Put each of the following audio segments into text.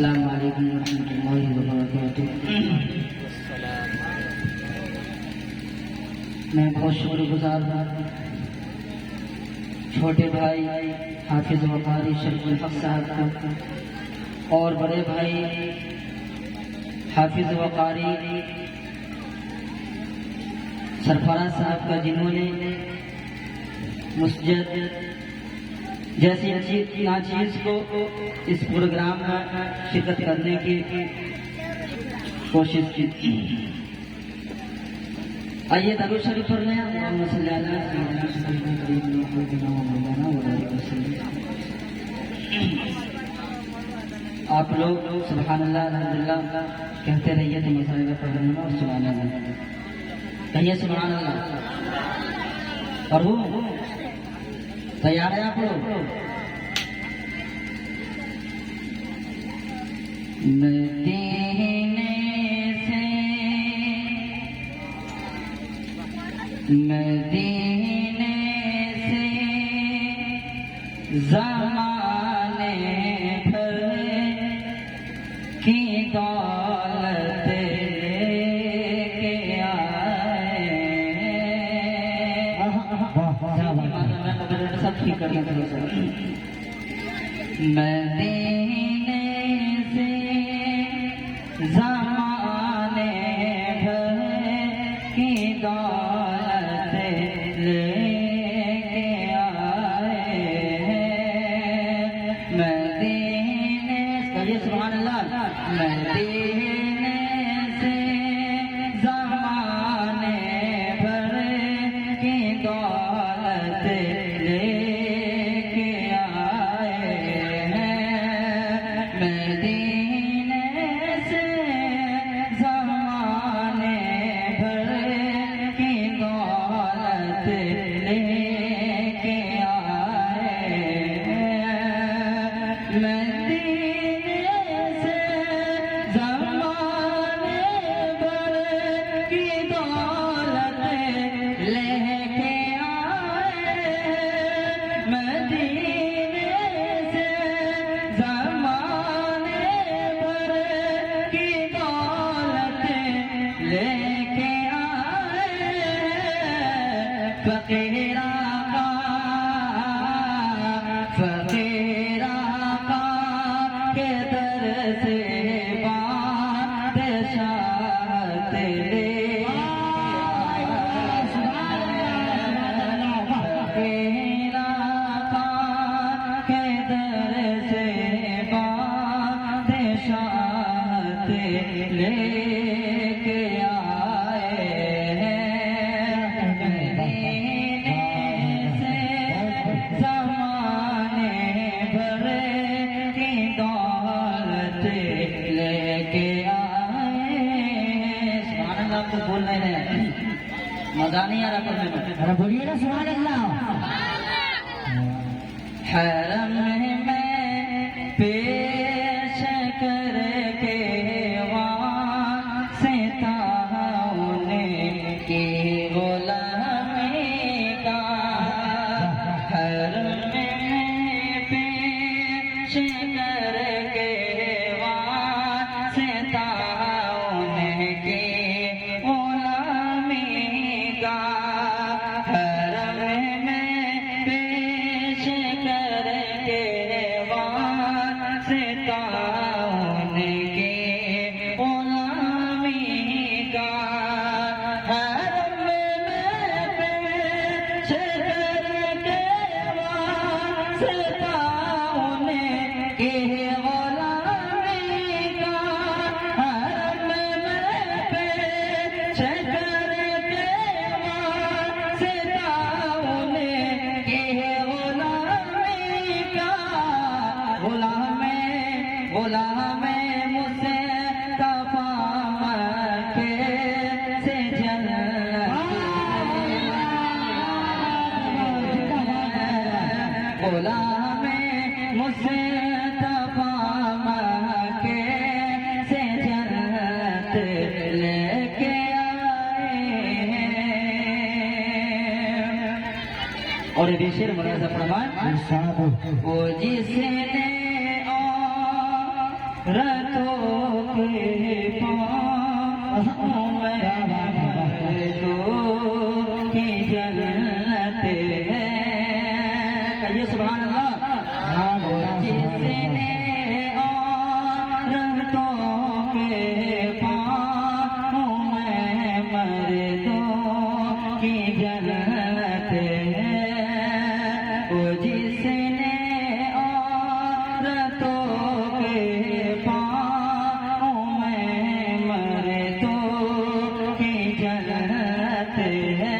अस्सलाम वालेकुम रहमतुल्लाहि व बरकातुहू। मैं बहुत शुक्रगुजार हूँ छोटे भाई हाफिज वकारी शरीफुल हक साहब को और बड़े भाई हाफिज वकारी सरफराज साहब का, जिन्होंने मुस्जिद जैसी अच्छी नाचीज को इस प्रोग्राम में शिरकत करने की कोशिश की। आइए दरूद शरीफ पढ़ लें। आप लोग सुभान अल्लाह अल्हम्दुलिल्लाह कहते रहिए तो मसाले पढ़ लेना और सुभान अल्लाह कहिए। सुभान अल्लाह पढ़ो। तैयार है आप लोग? मदीने से ज़माने भर की दौलत लेके आए। सब ठीक कर मदीने से ज़माने भर की दौलत लेके आए। मदीने कहिए सुभान अल्लाह। मदीने से ज़माने भर की दौलत लेके आए हैं। मदीने से ज़माने भर की दौलत लेके आए हैं। मदीने से ज़माने भर की दौलत लेके आए हैं। मदीने से ज़माने भर की दौलत लेके आए हैं। फकीरा का के दर से बादशाहत ले फकीरा का के दर से बादशाहत लेके आए हैं। मदीने से ज़माने भर की दौलत लेके आए हैं। सुभान अल्लाह तो बोल रहे हैं, मजा नहीं आ रहा पढ़ने में। अरे बोलिए ना सुभान अल्लाह। हरम में पेश करके वास्ता उनकी गुलामी का। हरम में पेश करके वास्ता उनकी गुलामी का। हरम में पेश करके वास्ता उनकी गुलामी का। हरम में पेश करके वास्ता उनकी गुलामी का। हरम में पेश करके वास्ता उनकी गुलामी का। गुलाम मुस्तफा मक्के से गुलाम मुस्तफा मक्के से जन्नत लेके आए हैं। और ये शेर मुलाजा फरमान। वो जिसने रतों के पाँव में मर्दों की जन्नत है। कहिए सुभान अल्लाह। जिसने औरतों के पाँव में मर्दों की जन्नत है, वो जिसने औरतों के पाँव में मर्दों की जन्नत है,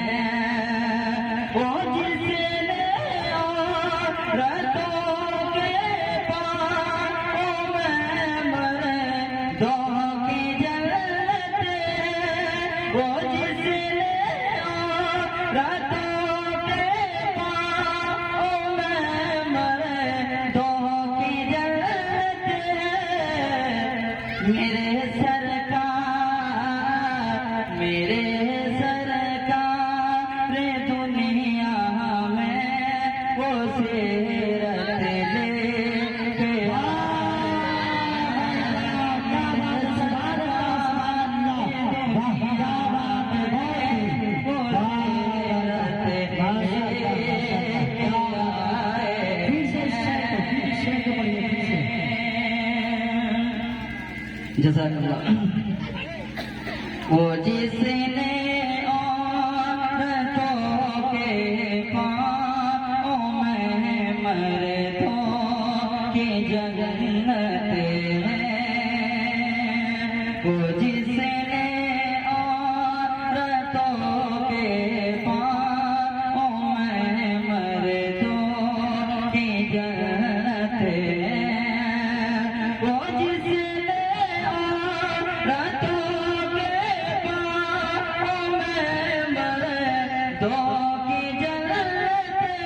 वो जिसने औरतों के पाँव में मर्दों की जन्नत है, वो जिसने औरतों के पाँव में मर्दों की जन्नत है। मेरे सरकार दुनिया में वो सीरत लेके जज़ाकल्लाह। वो जिसने औरतों के पाँव में मर्दों की जन्नत है, वो जिसने औरतों के पाँव में मर्दों की जन्नत है, वो जिसने औरतों के पाँव में मर्दों की जन्नत है।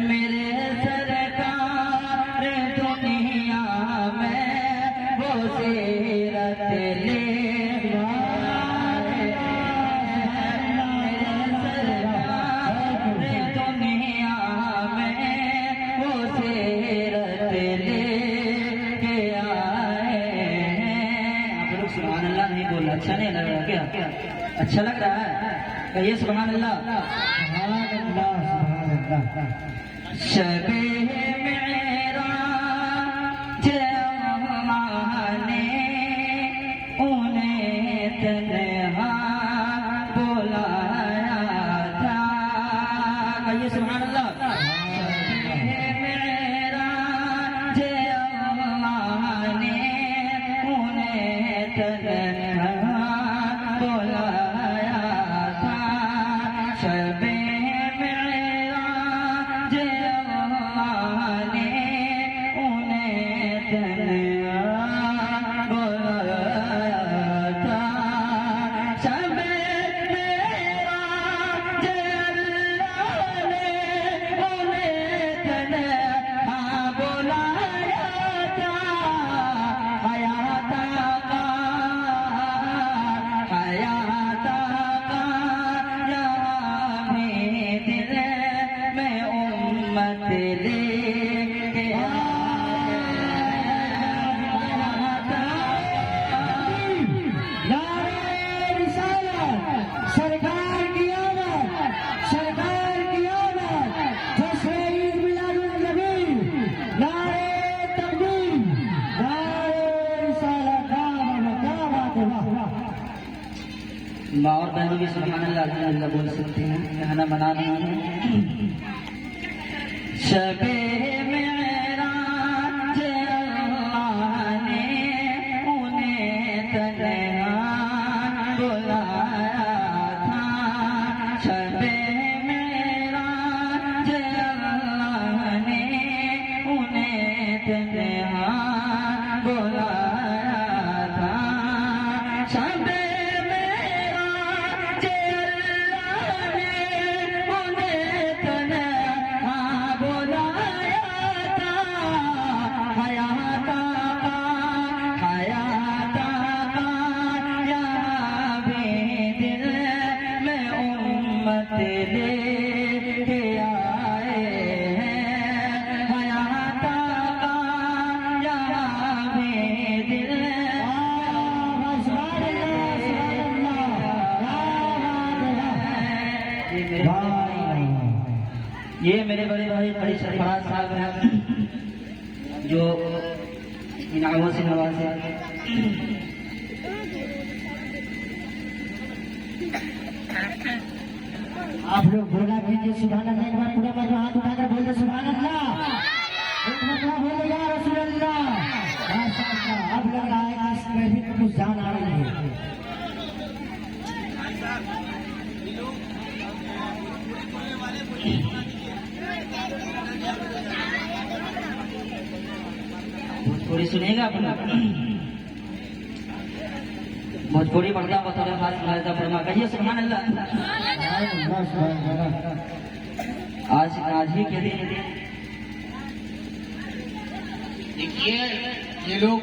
मेरे सरकार दुनिया में वो सीरत ले दुनिया में वो सीरत लेके आए हैं। आप लोग सुभान अल्लाह नहीं बोल, अच्छा नहीं लग रहा क्या? अच्छा लग रहा है? कहिए सुभान अल्लाह। शबे मेरा जमाने उन्हें तन्हा बुलाया था। कहिए सुभान अल्लाह। मेरा जमाने उन्हें तन्हा बुलाया था। शबे मेरा जमाने उन्हें तन्हा बुलाया था। शबे मेरा जलाने उन्हें तन्हा बुलाया था। हयात का यहाँ भी दिल में उम्मत लेके सरकार की आमद, सरकार की आमद, जश्न ईद मिलादुन नबी, नारे तकबीर, नारे रिसालत। क्या बात है, वाह। माँ और बहनों भी सुभान अल्लाह अल्हम्दुलिल्लाह बोल सकते हैं, खाना बना रही हैं। शबे मेरा जलाने उन्हें तन्हा बुलाया था। शबे मेरा जलाने उन्हें तन्हा बुलाया था। शबे मेरा जलाने उन्हें तन्हा बुलाया ये मेरे बड़े भाई बड़ी सरफराज साहब हैं जो इनामों से नवाजे। आप लोग बोला कीजिए सुभान अल्लाह, एक बार पूरा मजमा हाथ उठाकर बोल दे सुभान अल्लाह, एक मजमा बोले या रसूल अल्लाह। माशाअल्लाह, अब लग रहा है कि इसमें भी कुछ जान आ रही है। भोजपुरी सुनेगा अपना भोजपुरी पढ़ता बतौर खास मुलायजा फरमा कहिए सुभान अल्लाह। आज ही के दिन देखिए ये लोग